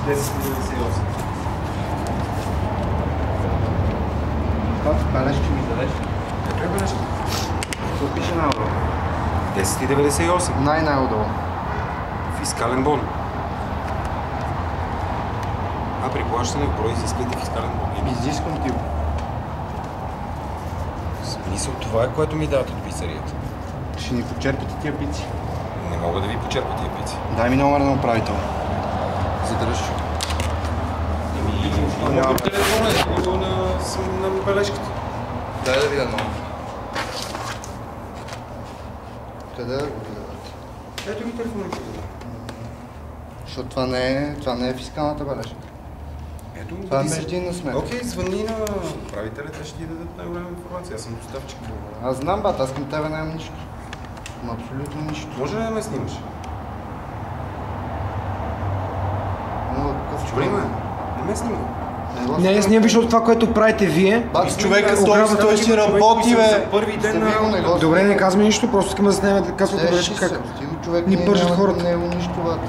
10,98. Каква бележка ми дадеш? Ето е бележка. Какво пише най-отдолу? 10,98. Най-отдолу. Фискален бон. При плащане в брой изисквате фискален бон. Изискам ти го. В смисъл, това е което ми дават от пицарията. Ще ни почерпите тия пици. Не мога да ви почерпя тия пици. Дай ми номер на управител. Задръж. Няма телефона, на бележката. Дай да видя номер. Къде да го видя? Ето ми телефона. Защото това не е фискалната бележка. Ето, Това е междинна сметка. Окей, звъни на управителя, те ще ти дадат най-голяма информация. Аз съм доставчик. Аз знам, бат, аз към тебе нямам нищо. Абсолютно нищо. Може ли да ме снимаш? Но какъв Чули ме? Не ме снимай. Не, аз не виждам това, което правите вие. Бат, човека той си работи, бе. Първи ден на... Добре, не казваме нищо, просто искаме да знаем да казвате Сещи бележка се, как човек ни пържат хората. Не е нищо, бат.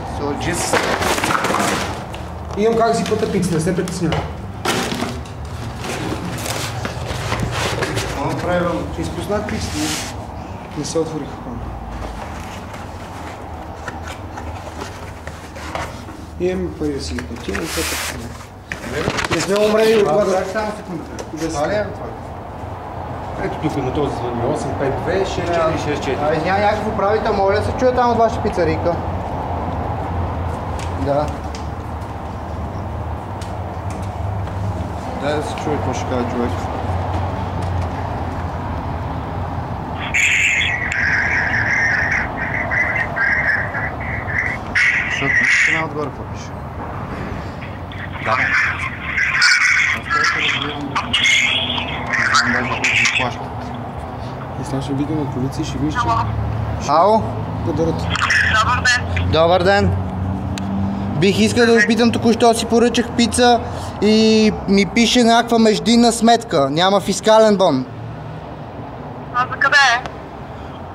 Имам как да си пъта пица, не се притеснявам. Какво направим? Ще изпуснах пиците, не се отвориха. Имаме пари да си ги платим, и все така. Не сме умрели от глада. Само секундата. Това ли е това? Ето тук на този звъни 852 6464. Извиня, някакъв управител, моля да се чуе там от вашата пицарийка. Да. Дай да се чуе какво ще каже човек. Защото не отгоре какво пише. Да. Не знам даже колко си плащат. И сега ще видим на полиция и ще видиш, че Ало? подарат. Добър ден. Добър ден. Бих искал да ви питам, току-що си поръчах пица и ми пише някаква междинна сметка. Няма фискален бон. А за къде е?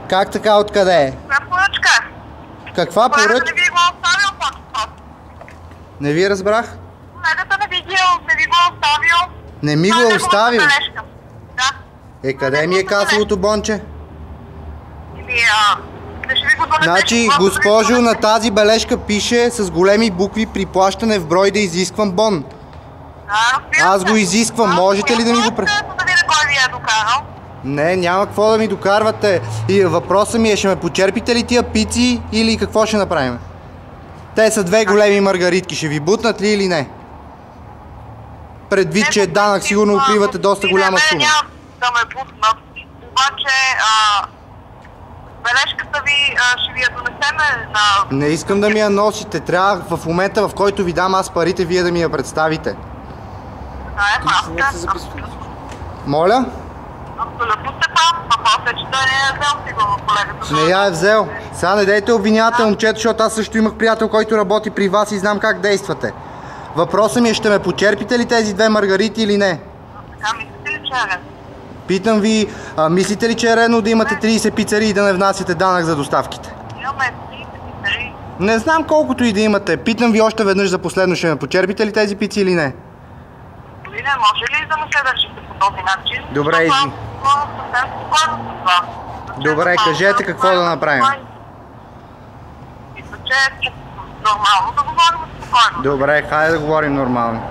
Как така, откъде е? Коя поръчка? Каква Колегата поръчка? не ви го оставил по-често. Не ви разбрах. Колегата не ви го оставил. Не ми Това го е е оставил. неговата бележка. Да. Къде ми е касовото бонче? Или, ще ви го донесе. Значи, когато госпожо, ви го на тази бележка пише с големи букви при плащане в брой да изисквам бон. Да, разбира Аз се. го изисквам. Можете ли да ми го Да видя кой ви е докарал. Не, няма какво да ми докарвате. И въпросът ми е, ще ме почерпите ли тия пици или какво ще направим? Те са две големи маргаритки. Ще ви бутнат ли или не? Предвид, че данък сигурно укривате доста голяма сума. Няма да ме пуснат. Обаче, бележката ви ще ви я донесеме на... Не искам да ми я носите. Трябва в момента, в който ви дам аз парите, вие да ми я представите. Да, е правда. Моля? Абсолютно сте прав. Въпросът е, че той не е взел сигурно колегата. Не я е взел. Сега не дайте обвинявате момчето, защото аз също имах приятел, който работи при вас и знам как действате. Въпросът ми е, ще ме почерпите ли тези две маргарити или не? Така мислите ли, че е ред? Питам ви, мислите ли, че е редно да имате 30 пицарии и да не внасяте данък за доставките? Имаме 30 пицарии. Не знам колкото и да имате. Питам ви още веднъж за последно, ще ме почерпите ли тези пици или не? Или не може ли да не се държите по този начин? Добре, Защото изи. аз съвсем спокойно с това. Добре, кажете какво да направим. Мисля, че е нормално да говорим спокойно. Добре, хайде да говорим нормално.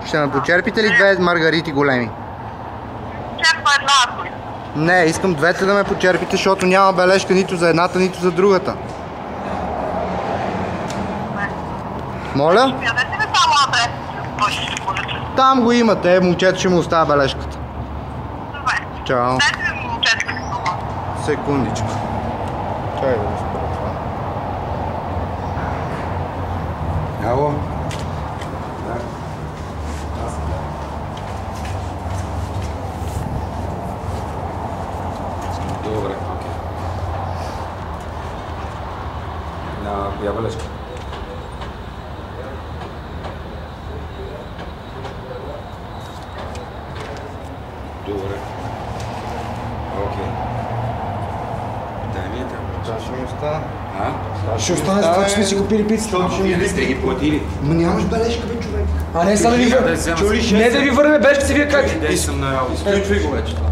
Ще ме почерпите ли две маргарити големи? Черпа една, ако искам. Не, искам двете да ме почерпите, защото няма бележка нито за едната, нито за другата. Моля? Ядете ли само адрес, който ще поръча? Там го имате, момчето ще му оставя бележката. Добре. Чао. Дайте ми момчето ли това? Секундичка. Чай да го спра това. Ало? Добре, окей. На коя бележка? Добре. Окей. Дай ми я там. Това ще ми остане. Ще остане за това, че сме си купили пицата. Вие не сте ги платили. Ма нямаш бележка, бе, човек. А не, сега да ви върнем. Не да ви върнем бележката си, вие как? И съм на работа. Изключвай го вече това.